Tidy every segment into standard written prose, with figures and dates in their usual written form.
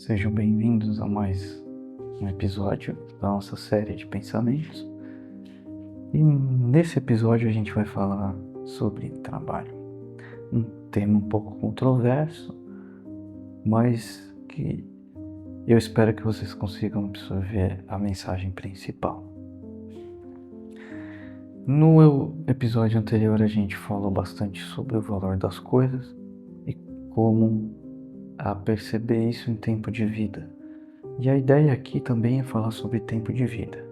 Sejam bem-vindos a mais um episódio da nossa série de pensamentos. E nesse episódio a gente vai falar sobre trabalho. Um tema um pouco controverso, mas que eu espero que vocês consigam absorver a mensagem principal. No episódio anterior a gente falou bastante sobre o valor das coisas e como perceber isso em tempo de vida. E a ideia aqui também é falar sobre tempo de vida,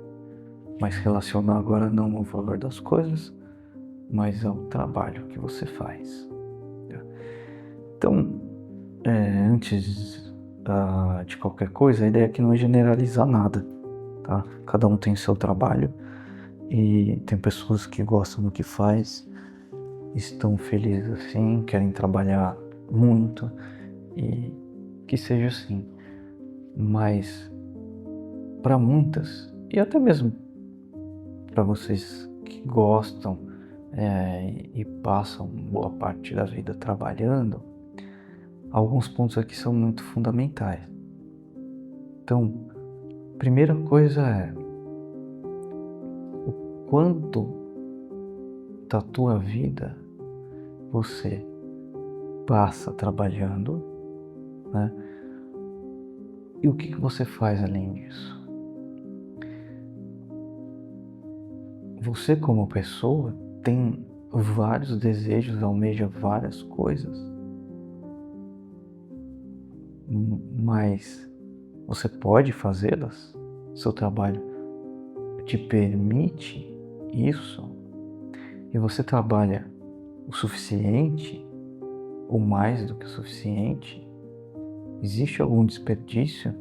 mas relacionar agora não ao valor das coisas, mas ao trabalho que você faz. Então, antes de qualquer coisa, a ideia aqui não é generalizar nada, tá? Cada um tem seu trabalho e tem pessoas que gostam do que faz, estão felizes assim, querem trabalhar muito e que seja assim. Mas para muitas, e até mesmo para vocês que gostam e passam boa parte da vida trabalhando, alguns pontos aqui são muito fundamentais. Então, primeira coisa é o quanto da tua vida você passa trabalhando, né? E o que você faz além disso? Você como pessoa tem vários desejos, almeja várias coisas, mas você pode fazê-las? Seu trabalho te permite isso? E você trabalha o suficiente ou mais do que o suficiente? Existe algum desperdício?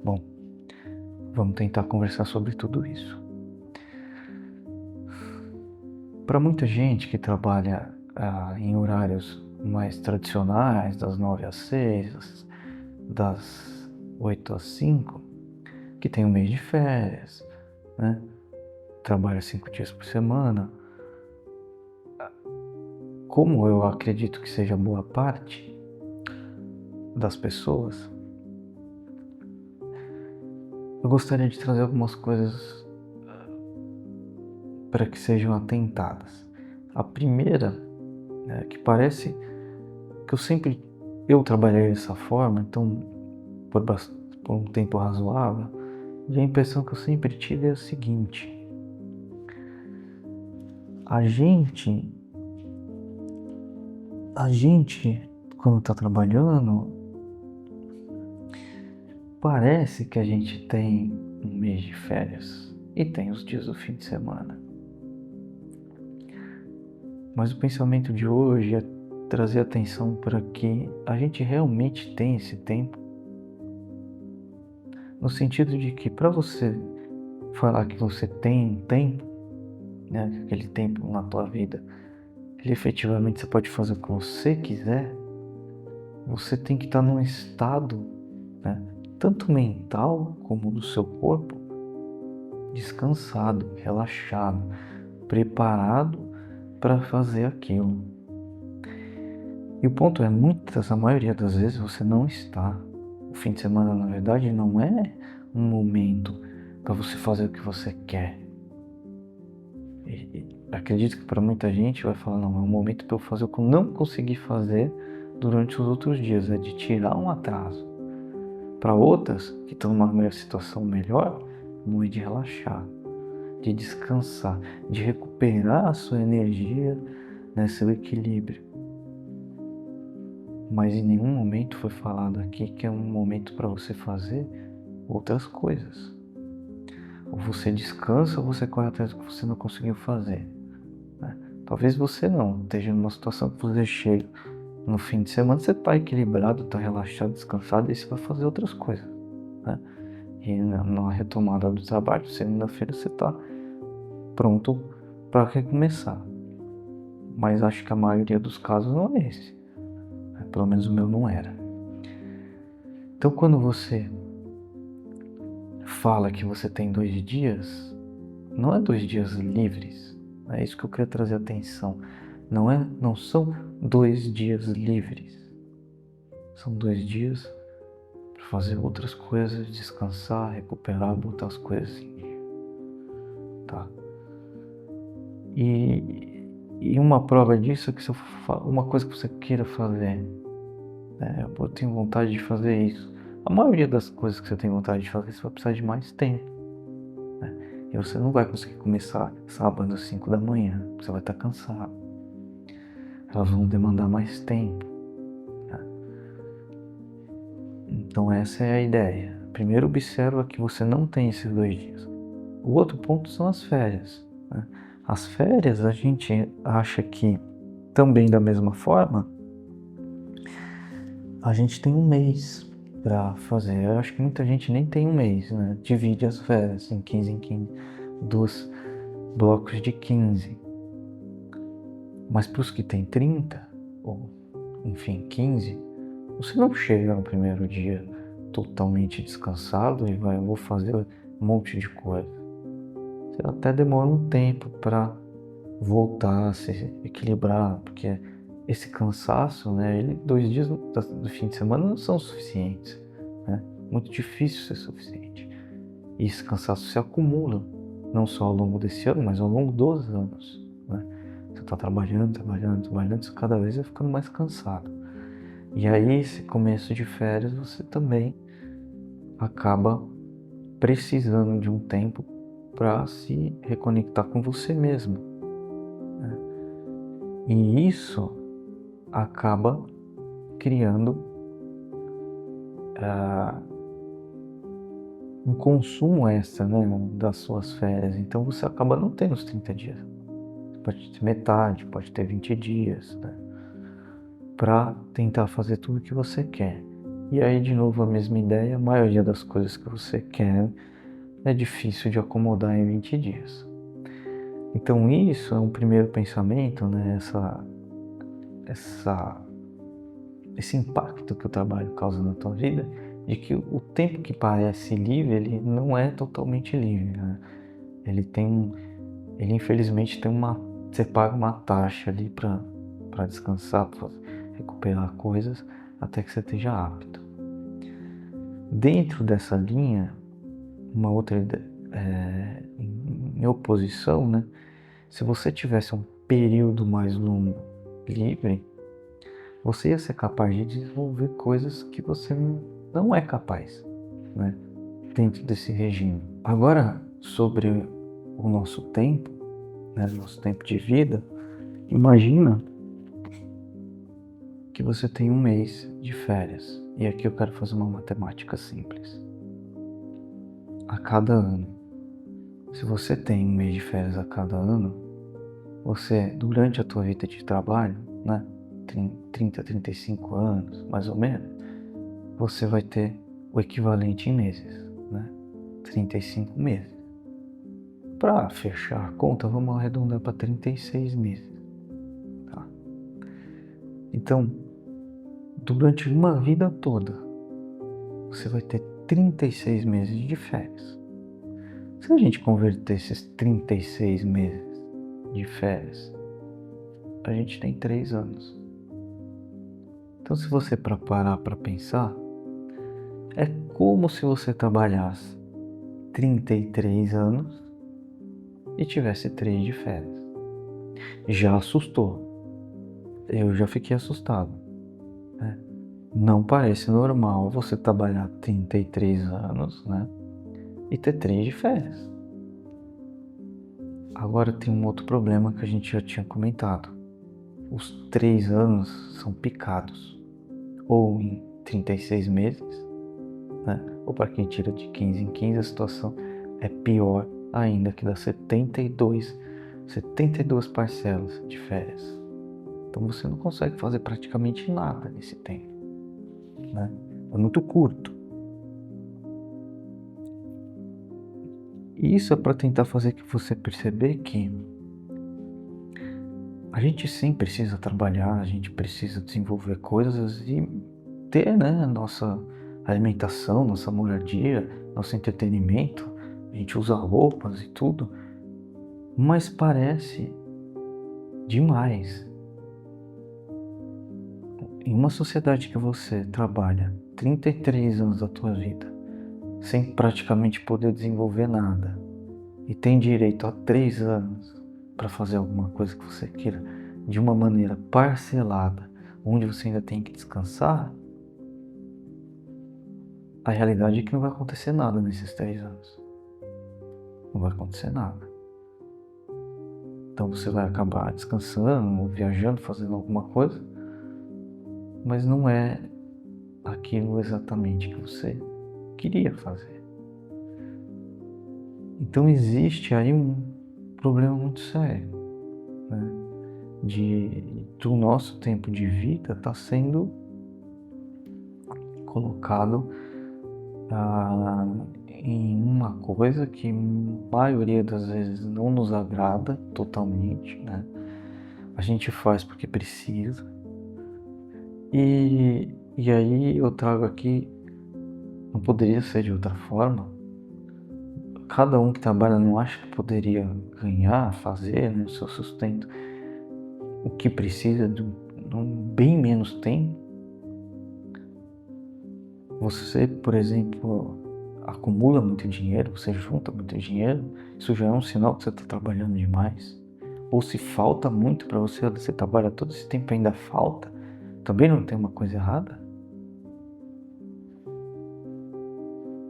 Bom, vamos tentar conversar sobre tudo isso. Para muita gente que trabalha em horários mais tradicionais, das 9 às 6, das 8 às 5, que tem um mês de férias, né? Trabalha 5 dias por semana, como eu acredito que seja boa parte das pessoas, eu gostaria de trazer algumas coisas para que sejam atentadas. A primeira, que parece que eu trabalhei dessa forma, então por um tempo razoável, e a impressão que eu sempre tive é a seguinte: a gente quando está trabalhando, parece que a gente tem um mês de férias e tem os dias do fim de semana. Mas o pensamento de hoje é trazer atenção para que a gente realmente tem esse tempo, no sentido de que para você falar que você tem tempo, né, aquele tempo na tua vida, que efetivamente você pode fazer o que você quiser, você tem que estar num estado, né, tanto mental como do seu corpo, descansado, relaxado, preparado para fazer aquilo. E o ponto é, a maioria das vezes você não está. O fim de semana, na verdade, não é um momento para você fazer o que você quer. E acredito que para muita gente vai falar, não, é um momento para eu fazer o que eu não consegui fazer durante os outros dias, é de tirar um atraso. Para outras, que estão numa situação melhor, não é de relaxar, de descansar, de recuperar a sua energia, né, seu equilíbrio. Mas em nenhum momento foi falado aqui que é um momento para você fazer outras coisas. Ou você descansa ou você corre atrás do que você não conseguiu fazer, né? Talvez você não esteja numa situação que você chega no fim de semana, você está equilibrado, está relaxado, descansado, e você vai fazer outras coisas, né? E na retomada do trabalho, segunda-feira, você está pronto para recomeçar. Mas acho que a maioria dos casos não é esse. Pelo menos o meu não era. Então, quando você fala que você tem 2 dias, não é 2 dias livres. É isso que eu quero trazer atenção. Não são 2 dias livres. São 2 dias fazer outras coisas, descansar, recuperar, botar as coisas em dia, tá? E uma prova disso é que se uma coisa que você queira fazer, né? Eu tenho vontade de fazer isso. A maioria das coisas que você tem vontade de fazer, você vai precisar de mais tempo, né? E você não vai conseguir começar sábado às 5 da manhã, você vai estar cansado. Elas vão demandar mais tempo, né? Então essa é a ideia. Primeiro observa que você não tem esses 2 dias. O outro ponto são as férias, né? As férias a gente acha que também da mesma forma a gente tem um mês para fazer. Eu acho que muita gente nem tem um mês, né? Divide as férias em 15, 2 blocos de 15. Mas para os que tem 30, ou enfim 15, você não chega no primeiro dia totalmente descansado e vou fazer um monte de coisa. Você até demora um tempo para voltar a se equilibrar, porque esse cansaço, né, 2 dias do fim de semana não são suficientes, né? Muito difícil ser suficiente. E esse cansaço se acumula, não só ao longo desse ano, mas ao longo dos anos, né? Você está trabalhando, você cada vez vai ficando mais cansado. E aí, esse começo de férias, você também acaba precisando de um tempo para se reconectar com você mesmo, né? E isso acaba criando um consumo extra, né, das suas férias. Então você acaba não tendo os 30 dias. Pode ter metade, pode ter 20 dias, né, para tentar fazer tudo o que você quer. E aí, de novo, a mesma ideia, a maioria das coisas que você quer é difícil de acomodar em 20 dias. Então isso é um primeiro pensamento, né, esse impacto que o trabalho causa na tua vida, de que o tempo que parece livre, ele não é totalmente livre, né? Ele infelizmente tem você paga uma taxa ali para descansar, para recuperar coisas, até que você esteja apto. Dentro dessa linha, uma outra em oposição, né? Se você tivesse um período mais longo livre, você ia ser capaz de desenvolver coisas que você não é capaz, né, dentro desse regime. Agora, sobre o nosso tempo, né, nosso tempo de vida, imagina que você tem um mês de férias. E aqui eu quero fazer uma matemática simples. A cada ano, se você tem um mês de férias a cada ano, você, durante a tua vida de trabalho, né, 30, 35 anos, mais ou menos, você vai ter o equivalente em meses, né? 35 meses. Para fechar a conta, vamos arredondar para 36 meses, tá? Então, durante uma vida toda, você vai ter 36 meses de férias. Se a gente converter esses 36 meses de férias, a gente tem 3 anos. Então, se você parar para pensar, é como se você trabalhasse 33 anos e tivesse 3 de férias. Já assustou. Eu já fiquei assustado, né? Não parece normal você trabalhar 33 anos, né, e ter 3 de férias. Agora tem um outro problema que a gente já tinha comentado. Os 3 anos são picados. Ou em 36 meses, né? Ou para quem tira de 15 em 15, a situação é pior ainda, que dá 72 parcelas de férias. Então você não consegue fazer praticamente nada nesse tempo, né? É muito curto. E isso é para tentar fazer que você perceber que a gente sim precisa trabalhar, a gente precisa desenvolver coisas e ter, né, nossa alimentação, nossa moradia, nosso entretenimento. A gente usa roupas e tudo, mas parece demais. Em uma sociedade que você trabalha 33 anos da tua vida sem praticamente poder desenvolver nada e tem direito a 3 anos para fazer alguma coisa que você queira de uma maneira parcelada, onde você ainda tem que descansar, a realidade é que não vai acontecer nada nesses 3 anos. Não vai acontecer nada. Então você vai acabar descansando, viajando, fazendo alguma coisa, mas não é aquilo exatamente que você queria fazer. Então existe aí um problema muito sério, né? Do nosso tempo de vida está sendo colocado em uma coisa que a maioria das vezes não nos agrada totalmente, né? A gente faz porque precisa. E aí eu trago aqui, não poderia ser de outra forma. Cada um que trabalha não acha que poderia ganhar, fazer, né, o seu sustento, o que precisa de bem menos tempo. Você, por exemplo, acumula muito dinheiro, você junta muito dinheiro, isso já é um sinal que você está trabalhando demais. Ou se falta muito para você, você trabalha todo esse tempo e ainda falta, também não tem uma coisa errada?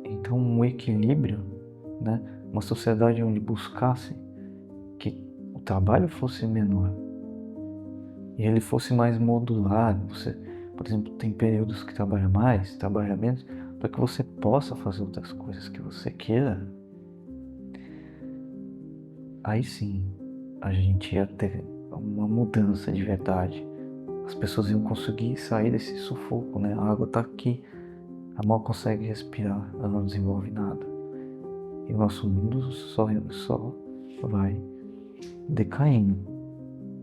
Então, um equilíbrio, né? Uma sociedade onde buscasse que o trabalho fosse menor e ele fosse mais modular. Você, por exemplo, tem períodos que trabalha mais, trabalha menos, para que você possa fazer outras coisas que você queira. Aí sim, a gente ia ter uma mudança de verdade. As pessoas iam conseguir sair desse sufoco, né? A água está aqui, a mal consegue respirar, ela não desenvolve nada. E o nosso mundo só vai decaindo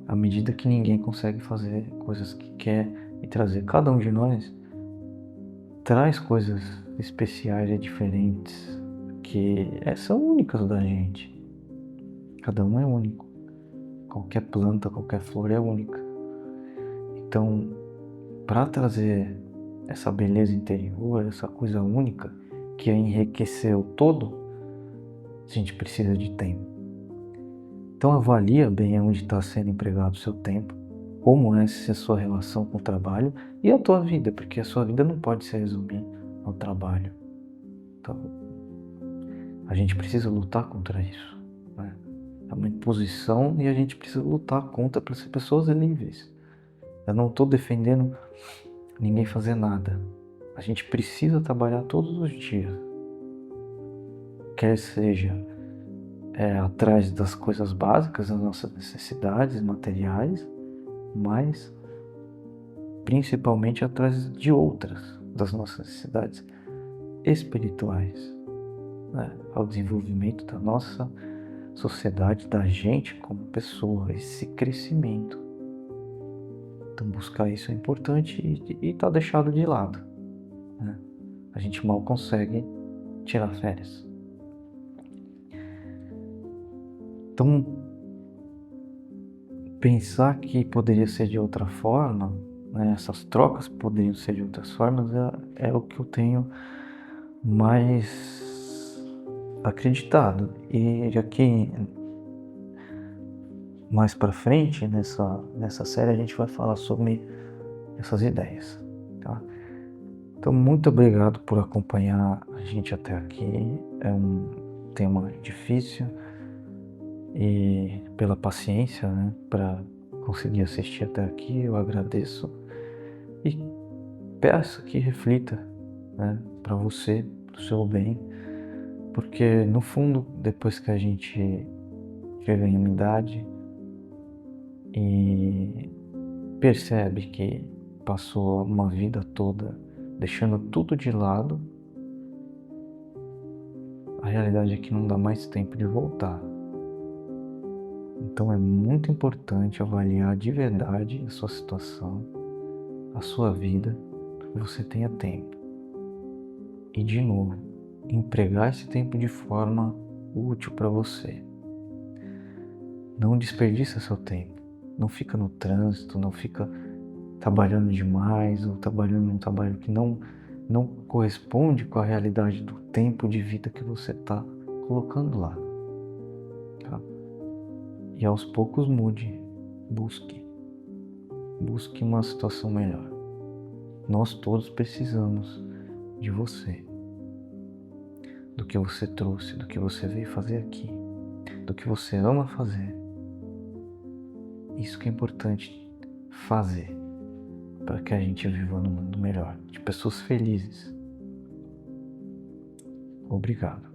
à medida que ninguém consegue fazer coisas que quer e trazer. Cada um de nós traz coisas especiais e diferentes que são únicas da gente. Cada um é único. Qualquer planta, qualquer flor é única. Então, para trazer essa beleza interior, essa coisa única que enriquecer o todo, a gente precisa de tempo. Então avalia bem onde está sendo empregado o seu tempo, como é a sua relação com o trabalho e a tua vida, porque a sua vida não pode se resumir ao trabalho. Então, a gente precisa lutar contra isso, né? É uma imposição e a gente precisa lutar contra para ser pessoas livres. Eu não estou defendendo ninguém fazer nada. A gente precisa trabalhar todos os dias. Quer seja atrás das coisas básicas, das nossas necessidades materiais, mas principalmente atrás de outras, das nossas necessidades espirituais, né? Ao desenvolvimento da nossa sociedade, da gente como pessoa, esse crescimento. Então buscar isso é importante e está deixado de lado, né? A gente mal consegue tirar férias. Então, pensar que poderia ser de outra forma, né, essas trocas poderiam ser de outras formas, é o que eu tenho mais acreditado. E aqui, mais para frente, nessa série, a gente vai falar sobre essas ideias, tá? Então, muito obrigado por acompanhar a gente até aqui. É um tema difícil, e pela paciência, né, para conseguir assistir até aqui, eu agradeço e peço que reflita, né, para você, pro seu bem, porque no fundo, depois que a gente chega em uma idade e percebe que passou uma vida toda deixando tudo de lado, a realidade é que não dá mais tempo de voltar. Então é muito importante avaliar de verdade a sua situação, a sua vida, para que você tenha tempo. E de novo, empregar esse tempo de forma útil para você. Não desperdiça seu tempo. Não fica no trânsito, não fica trabalhando demais ou trabalhando num trabalho que não não corresponde com a realidade do tempo de vida que você está colocando lá. Tá? E aos poucos mude, busque uma situação melhor. Nós todos precisamos de você, do que você trouxe, do que você veio fazer aqui, do que você ama fazer. Isso que é importante fazer para que a gente viva num mundo melhor, de pessoas felizes. Obrigado.